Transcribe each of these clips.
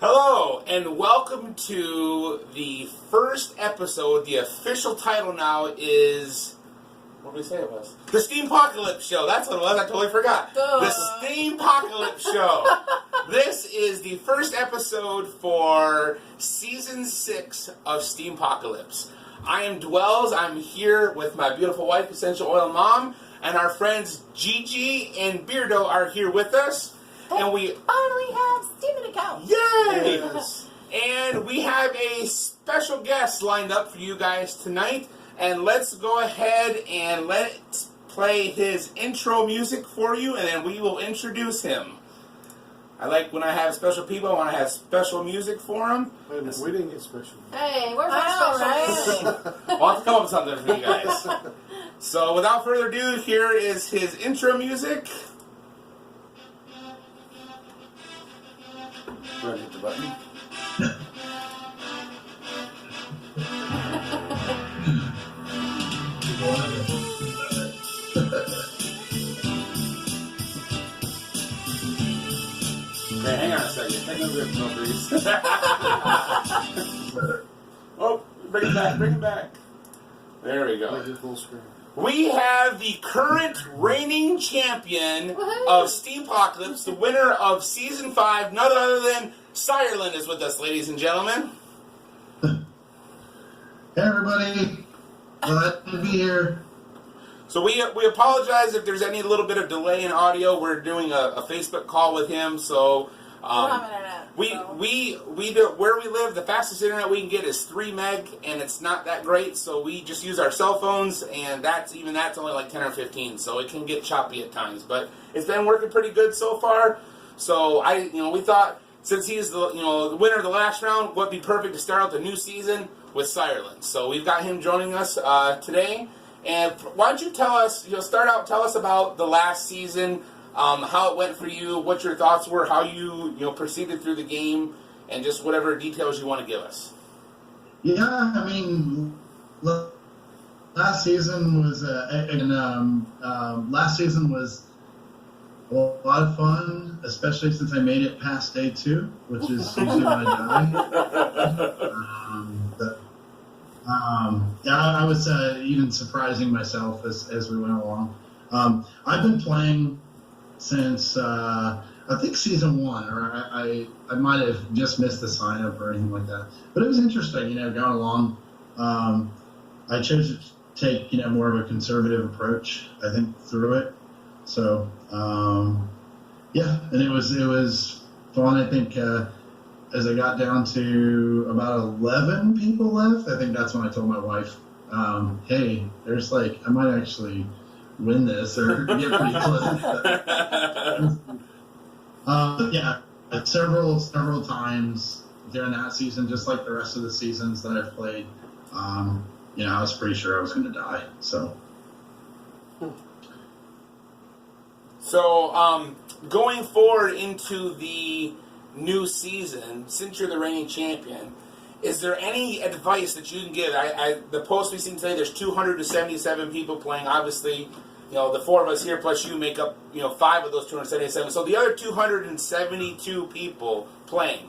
Hello, and welcome to the first episode. The official title now is... What did we say it was? The Steem-Pocalypse Show. That's what it was. I totally forgot. The Steem-Pocalypse Show. This is the first episode for Season 6 of Steem-Pocalypse. I am Dwells. I'm here with my beautiful wife, Essential Oil Mom, and our friends Gigi and Beardo are here with us. And we finally have Steam an account. Yay! Yes. And we have a special guest lined up for you guys tonight. And let's go ahead and let's play his intro music for you, and then we will introduce him. I like when I have special people, I want to have special music for them. Wait a minute, we didn't get special. Hey, where's our special music? I'll have to come up with something for you guys. So without further ado, here is his intro music. Go ahead and hit the button. Okay, hang on a second. Take no grip, no grease. Oh, bring it back. There we go. Full screen. We have the current reigning champion of Steem-Pocalypse, the winner of Season 5, none other than Sireland is with us, ladies and gentlemen. Hey everybody, glad to be here. So we apologize if there's any little bit of delay in audio. We're doing a Facebook call with him, so we do, where we live, the fastest internet we can get is 3 meg, and it's not that great. So we just use our cell phones, and that's only like 10 or 15, so it can get choppy at times. But it's been working pretty good so far. So we thought since he's the winner of the last round, would be perfect to start out the new season with Sireland. So we've got him joining us today. And why don't you tell us, tell us about the last season, how it went for you, what your thoughts were, how you proceeded through the game, and just whatever details you want to give us. Yeah, I mean, last season was a lot of fun, especially since I made it past day 2, which is usually when I die. I was even surprising myself as we went along. I've been playing since I think Season 1, or I might have just missed the sign up or anything like that. But it was interesting, going along. I chose to take more of a conservative approach, I think, through it. So yeah, and it was fun. I think as I got down to about 11 people left, I think that's when I told my wife, hey, there's I might actually win this or get pretty close. Yeah, several times during that season, just like the rest of the seasons that I've played, I was pretty sure I was going to die. So going forward into the new season, since you're the reigning champion, is there any advice that you can give? The post we've seen today, there's 277 people playing. Obviously, the 4 of us here plus you make up 5 of those 277. So the other 272 people playing,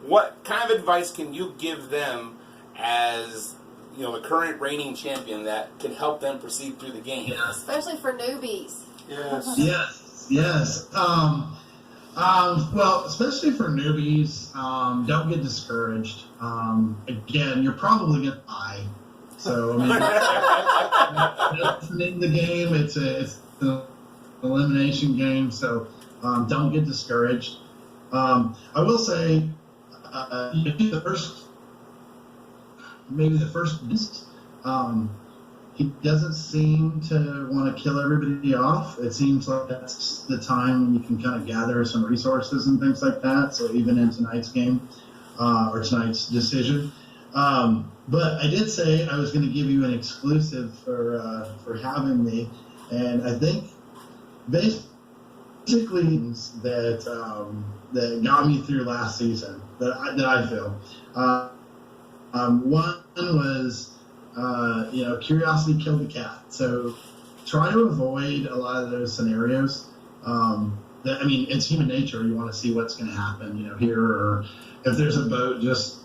what kind of advice can you give them as the current reigning champion that can help them proceed through the game? Yeah. Especially for newbies. Yes. Well, especially for newbies, don't get discouraged. Again, you're probably going to die. So, I mean, it's in the game. It's an elimination game. So, don't get discouraged. I will say, the first beast, he doesn't seem to want to kill everybody off. It seems like that's the time when you can kind of gather some resources and things like that. So even in tonight's game, or tonight's decision. But I did say I was going to give you an exclusive for having me. And I think basically that got me through last season that I feel. One was, curiosity killed the cat. So try to avoid a lot of those scenarios. I mean, it's human nature. You want to see what's going to happen, here, or if there's a boat just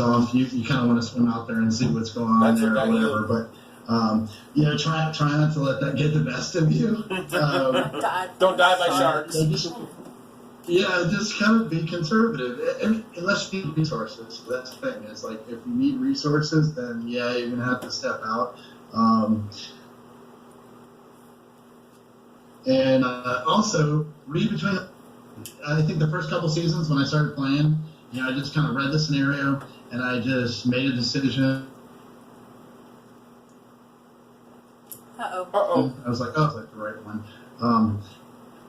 off, you kind of want to swim out there and see what's going on there or whatever. But try not to let that get the best of you. Don't die by sharks. Just kind of be conservative, unless you need resources. That's the thing. It's like if you need resources, then you're gonna have to step out. And also read between. I think the first couple seasons when I started playing, I just kind of read the scenario and I just made a decision. I was like, oh, it's like the right one.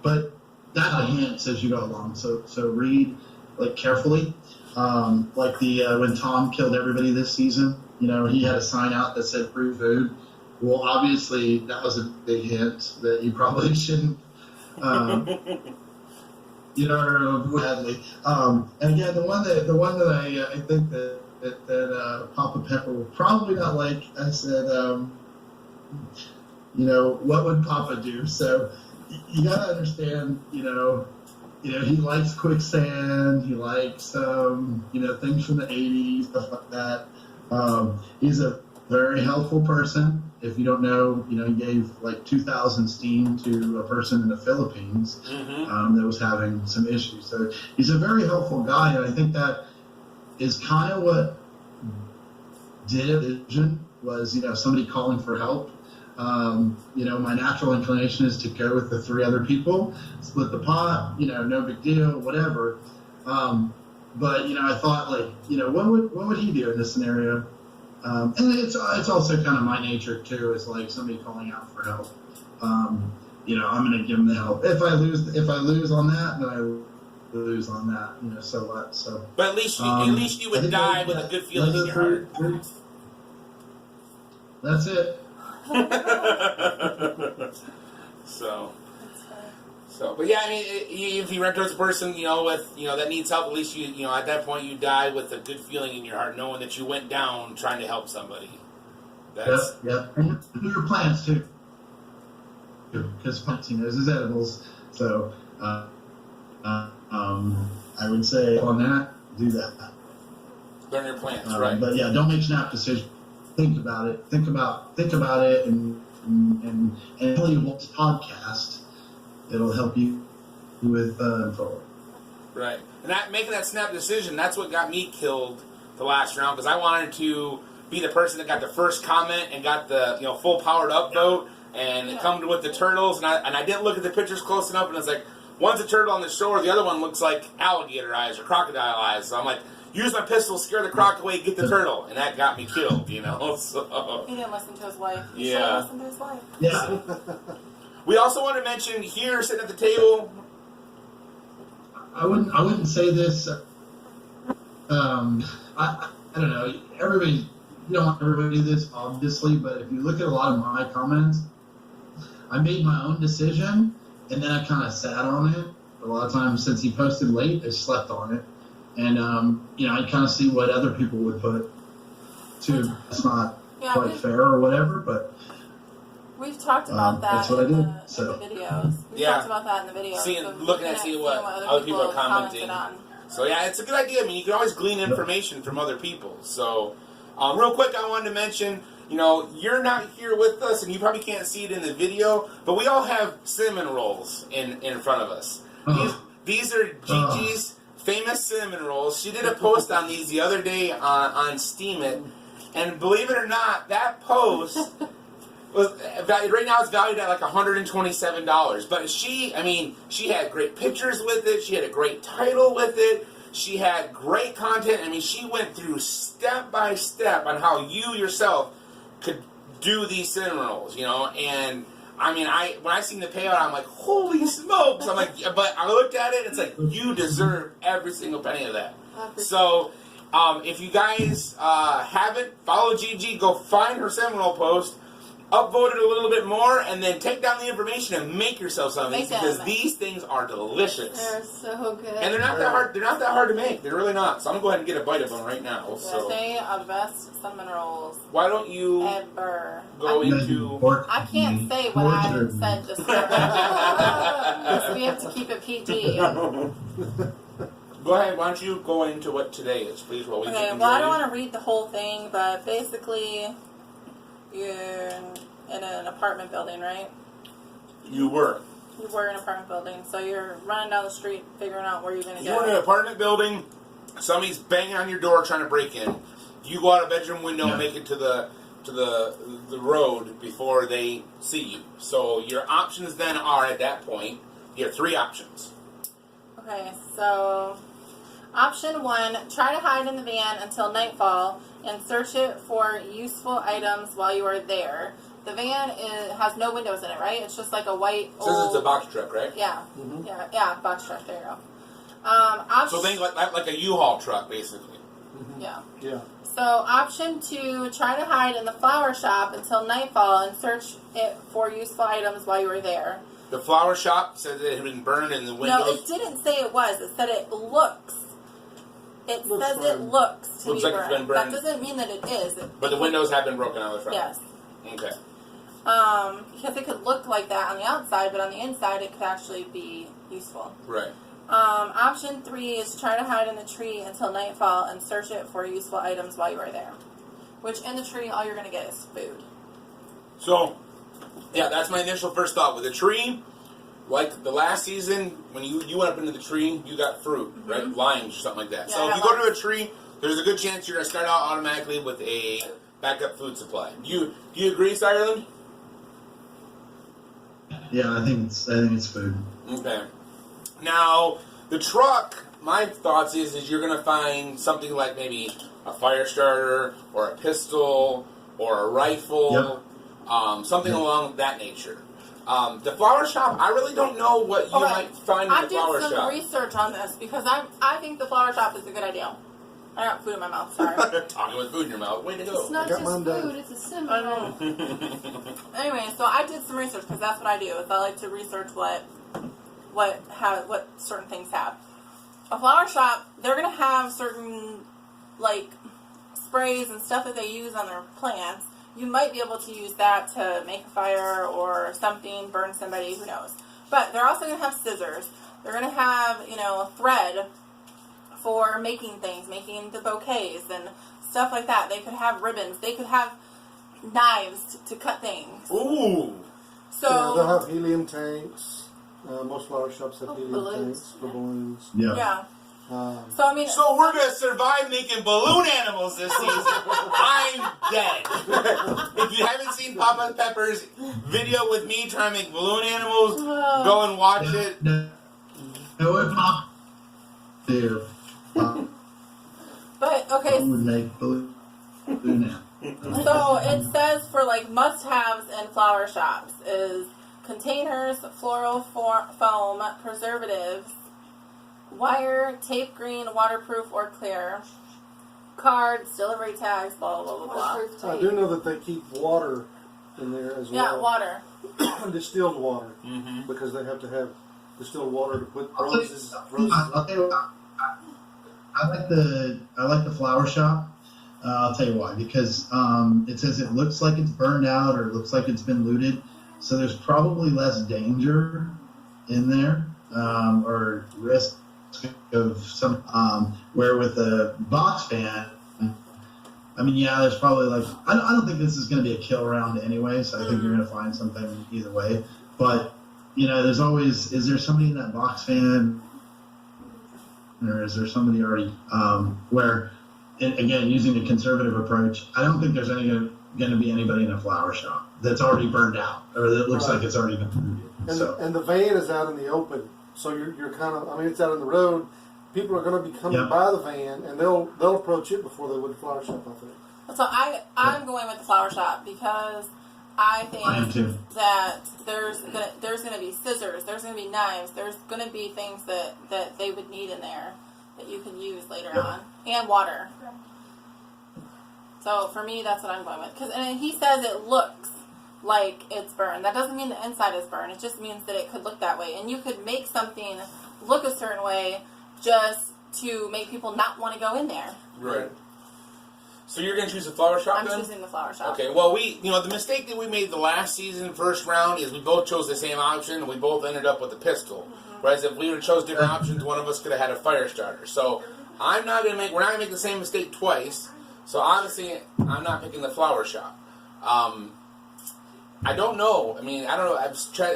But that's a hint as you go along. So read like carefully. Like when Tom killed everybody this season, he had a sign out that said free food. Well, obviously that was a big hint that you probably shouldn't. Badly. And again, the one that I think that Papa Pepper will probably not like. I said, what would Papa do? So you gotta understand, he likes quicksand. He likes, things from the '80s, stuff like that. He's a very helpful person. If you don't know, he gave like 2,000 Steam to a person in the Philippines that was having some issues. So he's a very helpful guy, and I think that is kind of what did it. Vision was, somebody calling for help. My natural inclination is to go with the 3 other people, split the pot, no big deal, whatever. But I thought, like, what would he do in this scenario? And it's also kind of my nature too. Is like somebody calling out for help. I'm going to give them the help. If I lose on that, then I lose on that. So what? So. But at least you would die with a good feeling in your heart. That's it. But yeah, I mean, if you run towards a person, that needs help, at least at that point you die with a good feeling in your heart, knowing that you went down trying to help somebody. And your plants too, because plants, is edibles. So, I would say on that, do that. Learn your plants, right? But yeah, don't make snap decisions. Think about it. Think about it, and tell you what's podcast. It'll help you with forward. Right. And making that snap decision, that's what got me killed the last round, because I wanted to be the person that got the first comment and got the full powered up vote and come with the turtles, and I didn't look at the pictures close enough, and it's like, one's a turtle on the shore, the other one looks like alligator eyes or crocodile eyes. So I'm like, use my pistol, scare the croc away, get the turtle, and that got me killed. So he didn't listen to his wife. Yeah. Listen to his wife. Yeah. We also want to mention here, sitting at the table. I wouldn't say this. I don't know. You don't want everybody to do this, obviously, but if you look at a lot of my comments, I made my own decision, and then I kind of sat on it. A lot of times, since he posted late, I slept on it, and I'd kind of see what other people would put. Too, it's not quite fair or whatever, but. We've talked about that that's what in, I did, the videos. We've talked about that in the videos. Looking at what other people are commenting. So yeah, it's a good idea. I mean, you can always glean information from other people. So, real quick, I wanted to mention, you're not here with us, and you probably can't see it in the video, but we all have cinnamon rolls in front of us. These are Gigi's famous cinnamon rolls. She did a post on these the other day on Steam It, and believe it or not, that post. Right now it's valued at like $127. But she had great pictures with it. She had a great title with it. She had great content. I mean, she went through step by step on how you yourself could do these cinnamon rolls, And I mean, when I seen the payout, I'm like, holy smokes! I'm like, but I looked at it. It's like you deserve every single penny of that. So, if you guys haven't followed Gigi, go find her cinnamon roll post. upvote it a little bit more, and then take down the information and make yourself some of these, Make because them. these things are delicious. They're so good. And they're not that hard. They're not that hard to make. They're really not. So I'm gonna go ahead and get a bite of them right now. So they are the best cinnamon rolls why don't you ever. go into? I can't say what I said just now. We have to keep it PG. Go ahead. Why don't you go into what today is, please? While we Okay. Well, I don't want to read the whole thing, but basically, you're in an apartment building, right? You were. You were in an apartment building, so you're running down the street, figuring out where you're going to go. You're in an apartment building. Somebody's banging on your door trying to break in. You go out a bedroom window and make it to the road before they see you. So your options then are, at that point, you have 3 options. Okay, so option 1, try to hide in the van until nightfall and search it for useful items while you are there. The van has no windows in it, right? It's just like a white old... Says it's a box truck, right? Yeah. Mm-hmm. Yeah, box truck. There you go. So think like a U-Haul truck, basically. Mm-hmm. Yeah. Yeah. So option 2, try to hide in the flower shop until nightfall and search it for useful items while you are there. The flower shop said that it had been burned in the windows. No, it didn't say it was. It said it looks. It says fine. it looks to Looks be like it's burned. been burned. That doesn't mean that it is. But the windows have been broken out of the front. Yes. Okay. Because it could look like that on the outside, but on the inside it could actually be useful. Right. Option 3 is try to hide in the tree until nightfall and search it for useful items while you are there. Which in the tree, all you're going to get is food. So, yeah, that's my initial first thought. With a tree, like the last season, when you went up into the tree, you got fruit, right? Limes or something like that. Yeah, so I if you got go to a tree, there's a good chance you're going to start out automatically with a backup food supply. Do you agree, Ireland? Yeah, I think it's food. Okay. Now, the truck, my thoughts is you're going to find something like maybe a fire starter or a pistol or a rifle, something along that nature. The flower shop, I really don't know what you might find in the flower shop. I did some research on this because I think the flower shop is a good idea. I got food in my mouth, sorry. Talking with food in your mouth, way to go. It's not just food, it's a symbol. Anyway, so I did some research because that's what I do. Is I like to research what certain things have. A flower shop, they're gonna have certain like sprays and stuff that they use on their plants. You might be able to use that to make a fire or something, burn somebody, who knows. But they're also gonna have scissors. They're gonna have, thread for making things, making the bouquets and stuff like that. They could have ribbons. They could have knives to cut things. Ooh. So they'll have helium tanks. Most flower shops have helium tanks for balloons. Yeah. So we're gonna survive making balloon animals this season. I'm dead. If you haven't seen Papa Pepper's video with me trying to make balloon animals, go and watch it. No, it's not there. But okay. Would make balloon now. So it says for like must-haves in flower shops is containers, floral foam, preservatives, wire, tape green, waterproof or clear, cards, delivery tags, blah blah blah blah. I do know that they keep water in there as well. Yeah, water. Distilled water, because they have to have distilled water to put roses. I'll tell you what, I like the flower shop. I'll tell you why. Because it says it looks like it's burned out or it looks like it's been looted, so there's probably less danger in there or risk of some. Where with the box fan, I mean, yeah, there's probably like I don't think this is going to be a kill round anyway, so I think you're going to find something either way. But there's always, is there somebody in that box fan, or is there somebody already where, and again, using the conservative approach, I don't think there's going to be anybody in a flower shop that's already burned out or that looks like it's already been polluted. And the van is out in the open, so you're kind of, I mean, it's out on the road. People are going to be coming by the van, and they'll approach it before they would the flower shop, I think. So I'm going with the flower shop because I think that there's gonna be scissors, there's gonna be knives, there's gonna be things that they would need in there that you can use later on, and water. So for me, that's what I'm going with. And he says it looks like it's burned. That doesn't mean the inside is burned. It just means that it could look that way. And you could make something look a certain way just to make people not want to go in there. Right. So you're going to choose the flower shop then? I'm choosing the flower shop. Okay, well, the mistake that we made the last season, first round, is we both chose the same option, and we both ended up with a pistol. Mm-hmm. Whereas if we would have chose different options, one of us could have had a fire starter. So we're not going to make the same mistake twice. So obviously, I'm not picking the flower shop. I don't know. I mean, I don't know. I'm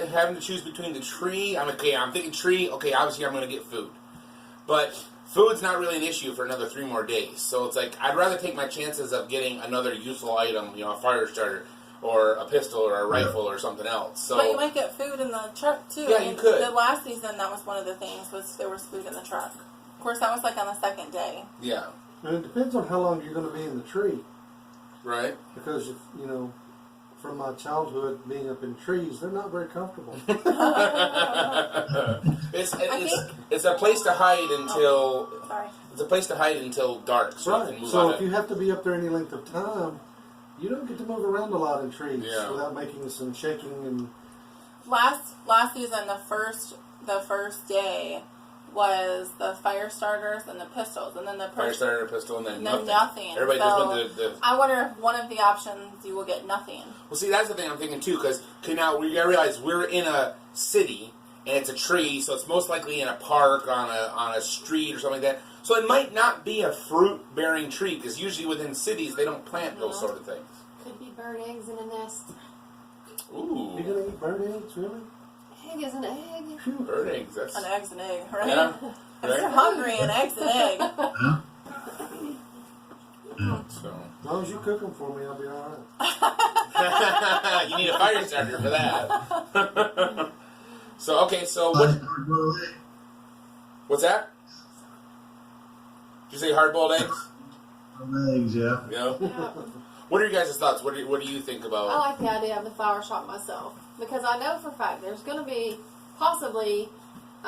having to choose between the tree. I'm thinking tree. Okay, obviously I'm going to get food. But food's not really an issue for another 3 more days. So it's like, I'd rather take my chances of getting another useful item, a fire starter, or a pistol, or a rifle, or something else. So, but you might get food in the truck, too. Yeah, you could. The last season, that was one of the things, was there was food in the truck. Of course, that was like on the second day. Yeah. And it depends on how long you're going to be in the tree. Right. Because, from my childhood being up in trees, they're not very comfortable. It's a place to hide until... Sorry. It's a place to hide until dark, so you can move So on if you have to be up there any length of time, you don't get to move around a lot in trees without making some shaking and... Last season, the first day was the fire starters and the pistols, and then the fire starter, pistol, and then nothing. Everybody just went to the... I wonder if one of the options you will get nothing. Well, see, that's the thing I'm thinking too, because now we gotta realize we're in a city and it's a tree, so it's most likely in a park on a street or something like that. So it might not be a fruit-bearing tree, because usually within cities they don't plant those sort of things. Could be bird eggs in a nest. Ooh. You're gonna eat bird eggs, really? Egg is an egg. Phew. Bird eggs. That's... An egg's an egg, right? Yeah. If you're hungry, an egg's an egg. So. As long as you cook them for me, I'll be all right. You need a fire starter for that. So what's that? Did you say hard-boiled eggs? Eggs, yeah. Yeah. What are your guys' thoughts? What do you think about? I like the idea of the flower shop myself, because I know for a fact there's going to be possibly